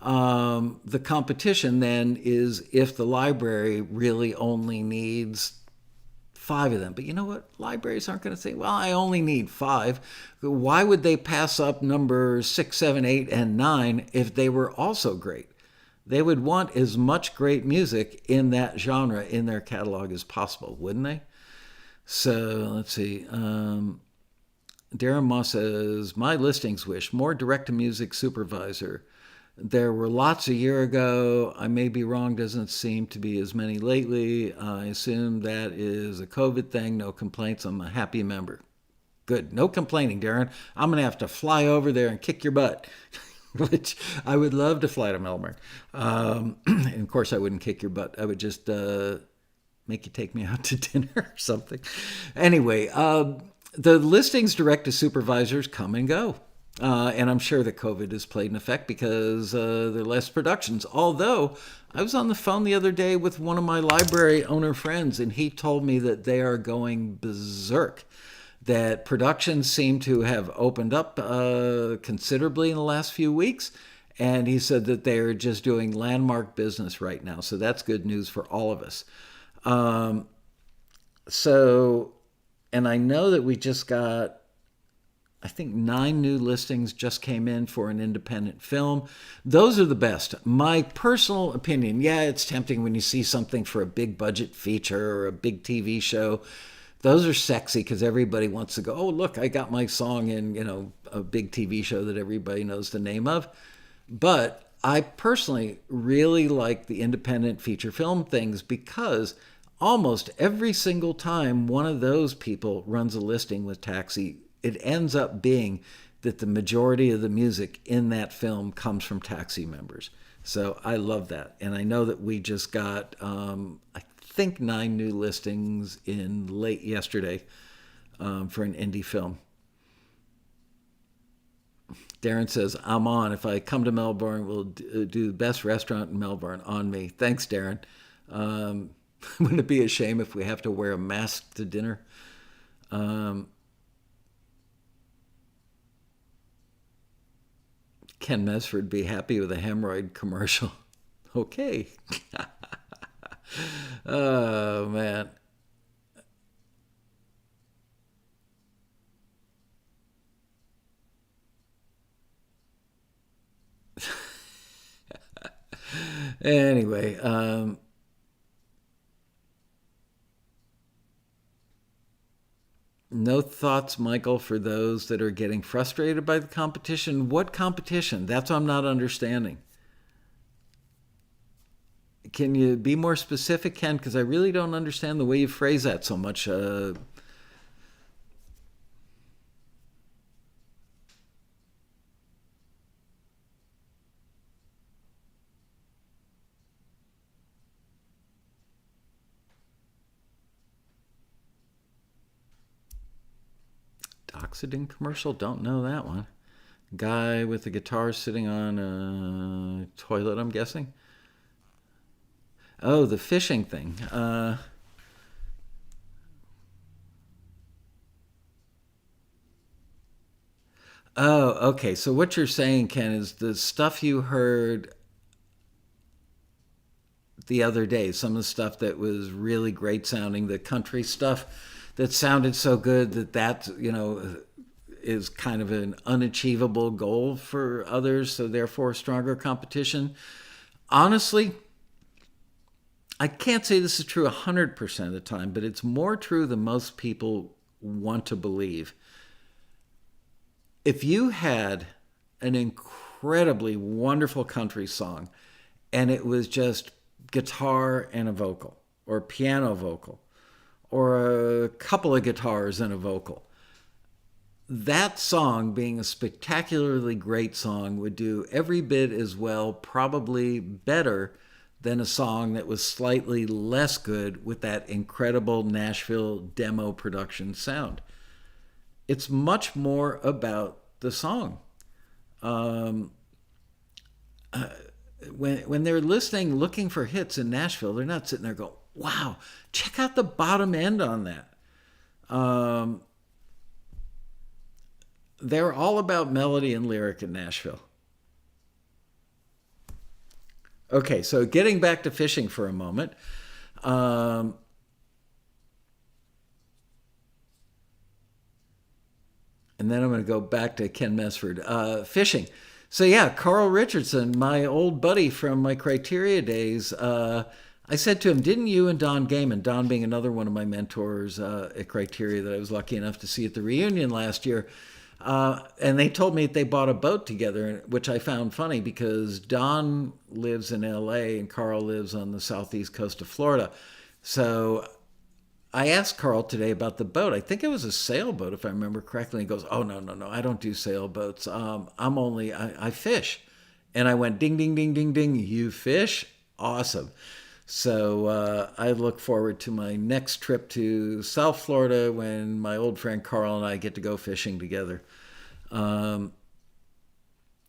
The competition then is if the library really only needs 5 of them. But you know what? Libraries aren't going to say, well, I only need 5. Why would they pass up numbers 6, 7, 8, and 9 if they were also great? They would want as much great music in that genre in their catalog as possible, wouldn't they? So let's see. Darren Moss says, my listings wish, more direct-to-music supervisor. There were lots a year ago. I may be wrong, doesn't seem to be as many lately. I assume that is a COVID thing. No complaints. I'm a happy member. Good. No complaining, Darren. I'm going to have to fly over there and kick your butt, which I would love to fly to Melbourne. And of course, I wouldn't kick your butt. I would just make you take me out to dinner or something. Anyway, the listings direct to supervisors come and go. And I'm sure that COVID has played an effect because there are less productions. Although I was on the phone the other day with one of my library owner friends, and he told me that they are going berserk. That productions seem to have opened up considerably in the last few weeks. And he said that they are just doing landmark business right now. So that's good news for all of us. Um, so, and I know that we just got, I think 9 new listings just came in for an independent film. Those are the best. My personal opinion, yeah, it's tempting when you see something for a big budget feature or a big TV show. Those are sexy because everybody wants to go, oh, look, I got my song in, a big TV show that everybody knows the name of. But I personally really like the independent feature film things because almost every single time one of those people runs a listing with Taxi, it ends up being that the majority of the music in that film comes from Taxi members. So I love that. And I know that we just got, I think, 9 new listings in late yesterday for an indie film. Darren says, I'm on. If I come to Melbourne, we'll do the best restaurant in Melbourne on me. Thanks, Darren. Wouldn't it be a shame if we have to wear a mask to dinner? Ken Mesford be happy with a hemorrhoid commercial. Okay. Oh, man. Anyway, no thoughts, Michael, for those that are getting frustrated by the competition? What competition? That's what I'm not understanding. Can you be more specific, Ken? Because I really don't understand the way you phrase that so much. Oxidant commercial? Don't know that one. Guy with a guitar sitting on a toilet, I'm guessing. Oh, the fishing thing. Oh, okay. So what you're saying, Ken, is the stuff you heard the other day, some of the stuff that was really great sounding, the country stuff that sounded so good that is kind of an unachievable goal for others, so therefore stronger competition. Honestly, I can't say this is true 100% of the time, but it's more true than most people want to believe. If you had an incredibly wonderful country song and it was just guitar and a vocal, or piano vocal, or a couple of guitars and a vocal, that song, being a spectacularly great song, would do every bit as well, probably better, than a song that was slightly less good with that incredible Nashville demo production sound. It's much more about the song. Um, when they're listening, looking for hits in Nashville, they're not sitting there going, "Wow, check out the bottom end on that." Um, they're all about melody and lyric in Nashville. Okay, so getting back to fishing for a moment. Um, and then I'm going to go back to Ken Mesford. Fishing. So, yeah, Carl Richardson, my old buddy from my criteria days, I said to him, didn't you and Don Gaiman, Don being another one of my mentors at Criteria that I was lucky enough to see at the reunion last year, and they told me that they bought a boat together, which I found funny because Don lives in LA and Carl lives on the southeast coast of Florida. So I asked Carl today about the boat. I think it was a sailboat, if I remember correctly. He goes, "Oh, no, no, no, I don't do sailboats. I fish." And I went, ding, ding, ding, ding, ding. You fish? Awesome. So I look forward to my next trip to South Florida when my old friend Carl and I get to go fishing together. Um,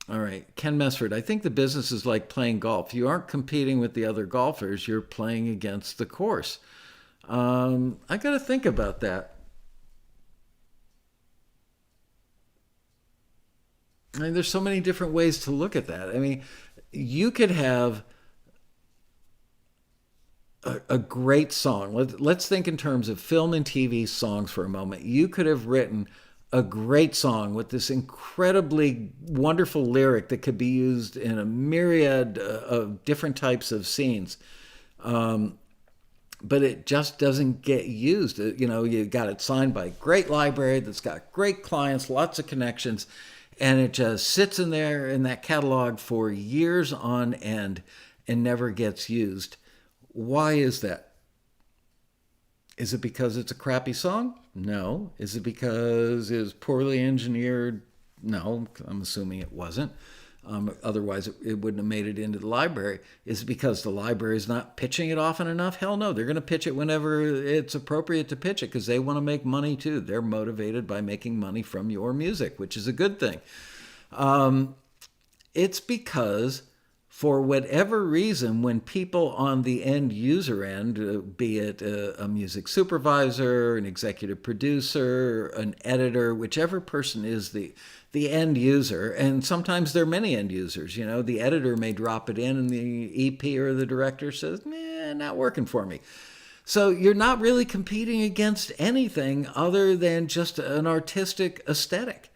All right. Ken Messford, I think the business is like playing golf. You aren't competing with the other golfers, you're playing against the course. I got to think about that. I mean, there's so many different ways to look at that. I mean, you could have a great song. Let's think in terms of film and TV songs for a moment. You could have written a great song with this incredibly wonderful lyric that could be used in a myriad of different types of scenes. But it just doesn't get used. You got it signed by a great library that's got great clients, lots of connections, and it just sits in there in that catalog for years on end and never gets used. Why is that? Is it because it's a crappy song? No. Is it because it's poorly engineered? No, I'm assuming it wasn't. Otherwise, it wouldn't have made it into the library. Is it because the library is not pitching it often enough? Hell no. They're going to pitch it whenever it's appropriate to pitch it because they want to make money too. They're motivated by making money from your music, which is a good thing. It's because for whatever reason, when people on the end user end, be it a music supervisor, an executive producer, an editor, whichever person is the end user, and sometimes there are many end users, the editor may drop it in and the EP or the director says, not working for me. So you're not really competing against anything other than just an artistic aesthetic.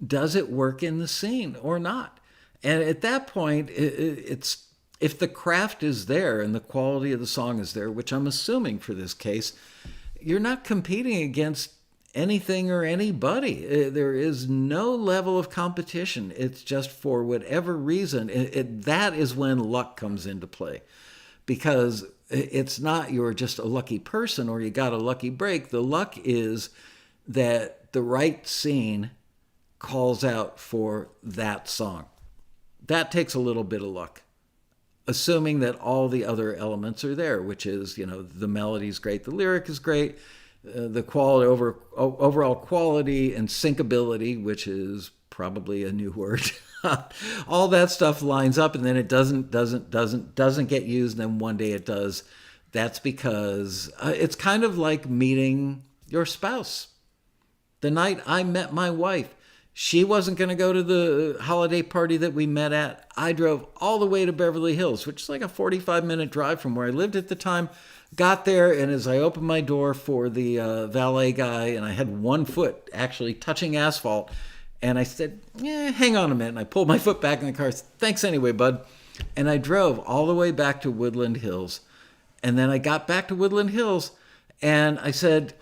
Does it work in the scene or not? And at that point, it's if the craft is there and the quality of the song is there, which I'm assuming for this case, you're not competing against anything or anybody. There is no level of competition. It's just for whatever reason, that is when luck comes into play. Because it's not you're just a lucky person or you got a lucky break. The luck is that the right scene calls out for that song. That takes a little bit of luck, assuming that all the other elements are there, which is, the melody's great, the lyric is great, the quality, overall quality and syncability, which is probably a new word. All that stuff lines up, and then it doesn't get used, and then one day it does. That's because it's kind of like meeting your spouse. The night I met my wife, she wasn't going to go to the holiday party that we met at. I drove all the way to Beverly Hills, which is like a 45-minute drive from where I lived at the time. Got there, and as I opened my door for the valet guy, and I had one foot actually touching asphalt, and I said, hang on a minute. And I pulled my foot back in the car. Thanks anyway, bud. And I drove all the way back to Woodland Hills. And then I got back to Woodland Hills, and I said,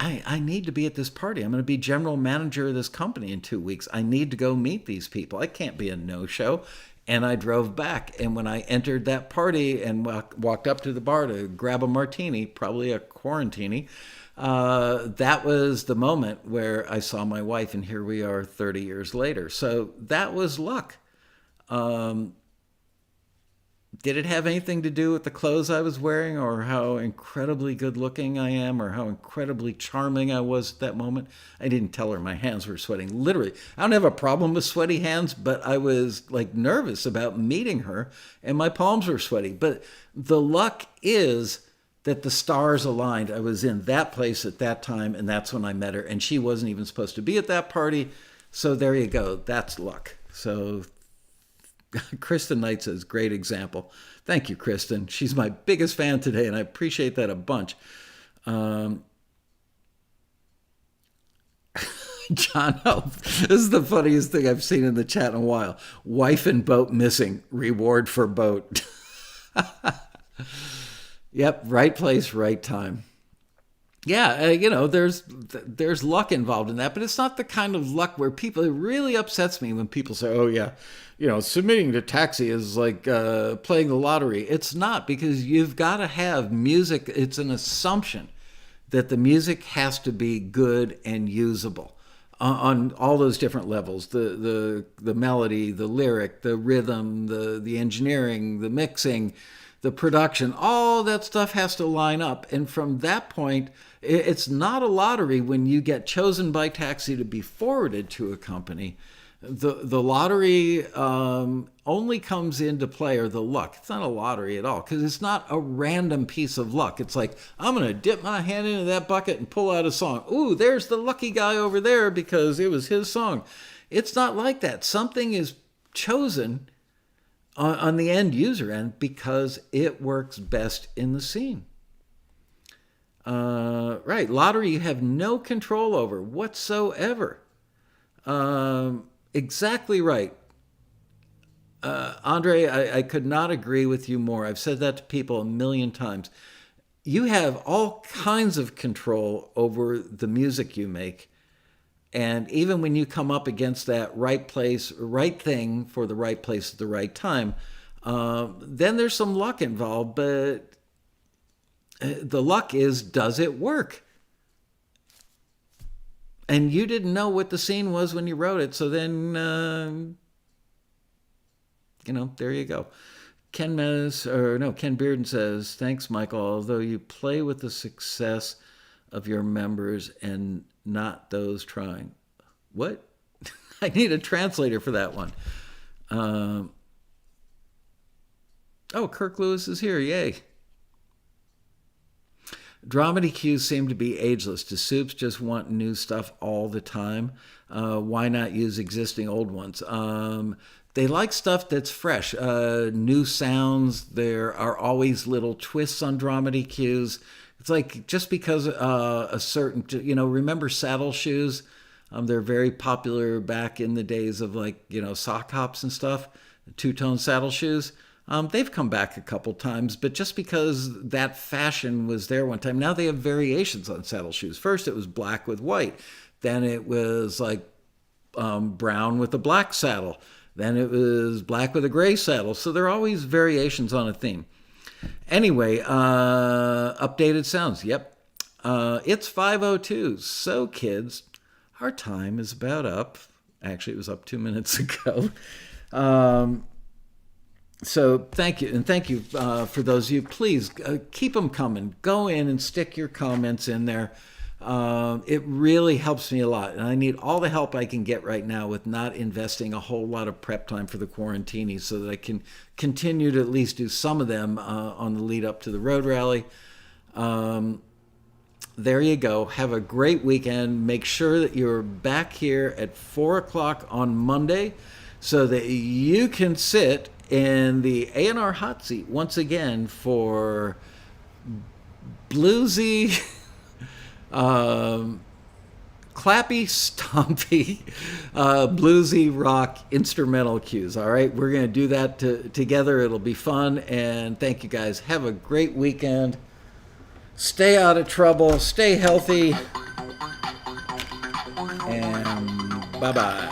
I need to be at this party. I'm going to be general manager of this company in 2 weeks. I need to go meet these people. I can't be a no-show. And I drove back. And when I entered that party and walked up to the bar to grab a martini, probably a quarantini, that was the moment where I saw my wife. And here we are 30 years later. So that was luck. Did it have anything to do with the clothes I was wearing or how incredibly good looking I am or how incredibly charming I was at that moment? I didn't tell her my hands were sweating. Literally, I don't have a problem with sweaty hands, but I was nervous about meeting her and my palms were sweaty. But the luck is that the stars aligned. I was in that place at that time, and that's when I met her. And she wasn't even supposed to be at that party. So there you go. That's luck. So Kristen Knight says, great example. Thank you, Kristen. She's my biggest fan today, and I appreciate that a bunch. John Hope, this is the funniest thing I've seen in the chat in a while. Wife and boat missing. Reward for boat. Yep, right place, right time. Yeah, there's luck involved in that, but it's not the kind of luck where people, it really upsets me when people say, oh yeah, submitting to Taxi is like playing the lottery. It's not, because you've got to have music. It's an assumption that the music has to be good and usable on all those different levels, the melody, the lyric, the rhythm, the engineering, the mixing, the production, all that stuff has to line up. And from that point, it's not a lottery when you get chosen by Taxi to be forwarded to a company. The lottery only comes into play, or the luck. It's not a lottery at all, because it's not a random piece of luck. It's like, I'm going to dip my hand into that bucket and pull out a song. Ooh, there's the lucky guy over there because it was his song. It's not like that. Something is chosen on the end user end because it works best in the scene. Right. Lottery you have no control over whatsoever. Exactly right. Andre, I could not agree with you more. I've said that to people a million times. You have all kinds of control over the music you make. And even when you come up against that right place, right thing for the right place at the right time, then there's some luck involved. But the luck is, does it work? And you didn't know what the scene was when you wrote it. So then, there you go. Ken Bearden says, thanks, Michael. Although you play with the success of your members and not those trying. What? I need a translator for that one. Kirk Lewis is here. Yay. Dramedy cues seem to be ageless. Do soups just want new stuff all the time? Why not use existing old ones? They like stuff that's fresh, new sounds. There are always little twists on dramedy cues. It's like just because a certain, remember saddle shoes? They're very popular back in the days of sock hops and stuff, two-tone saddle shoes. They've come back a couple times, but just because that fashion was there one time, now they have variations on saddle shoes. First, it was black with white. Then it was brown with a black saddle. Then it was black with a gray saddle. So there are always variations on a theme. Anyway, updated sounds. Yep. It's 5:02. So, kids, our time is about up. Actually, it was up 2 minutes ago. So thank you. And thank you for those of you. Please keep them coming. Go in and stick your comments in there. It really helps me a lot. And I need all the help I can get right now with not investing a whole lot of prep time for the quarantini so that I can continue to at least do some of them on the lead up to the road rally. There you go. Have a great weekend. Make sure that you're back here at 4 o'clock on Monday so that you can sit in the A&R hot seat once again for bluesy, clappy, stompy, bluesy rock instrumental cues. All right, we're going to do that together. It'll be fun. And thank you guys. Have a great weekend. Stay out of trouble. Stay healthy. And bye-bye.